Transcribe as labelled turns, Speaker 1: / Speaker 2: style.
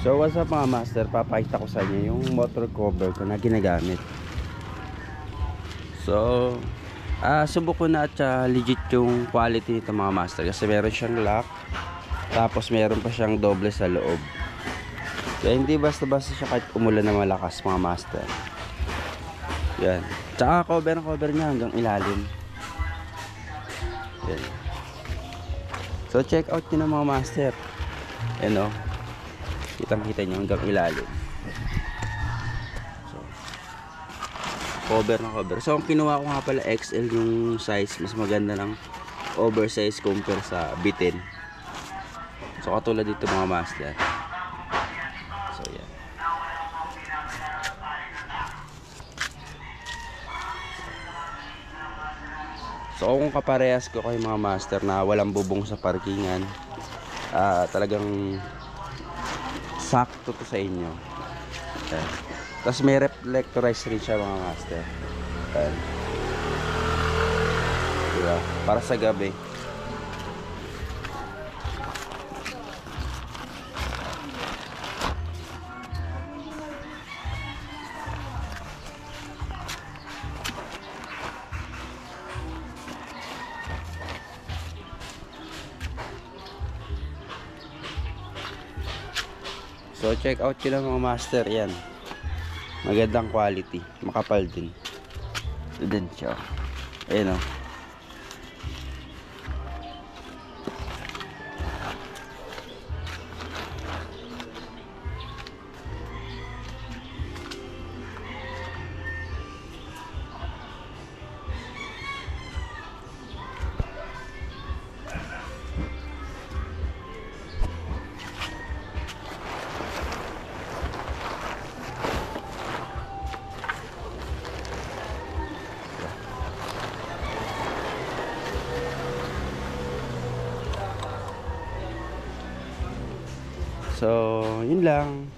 Speaker 1: So what's up mga master, papakita ko sa inyo yung motor cover ko na ginagamit. So subok ko na at legit yung quality nito mga master, kasi meron siyang lock, tapos meron pa siyang doble sa loob. Kaya hindi basta-basta siya kahit umulan na malakas mga master. Yan, tsaka cover niya hanggang ilalim. Yan. So check out nyo na mga master. Yan o, kitang-kita nyo hanggang ilalim. So, cover na cover. So, ang kinuha ko nga pala XL yung size. Mas maganda ng oversize compare sa bitin. So, katulad dito mga master. So, yan. So, kung kaparehas ko kayo mga master na walang bubong sa parkingan, talagang sakto to sa inyo. Ayan. Tapos may reflectorized rin siya mga master. Ayan. Diba? Para sa gabi. So check out nyo lang mga master. Yan, magandang quality, makapal din. Din siya. Ayan o. So, yun lang.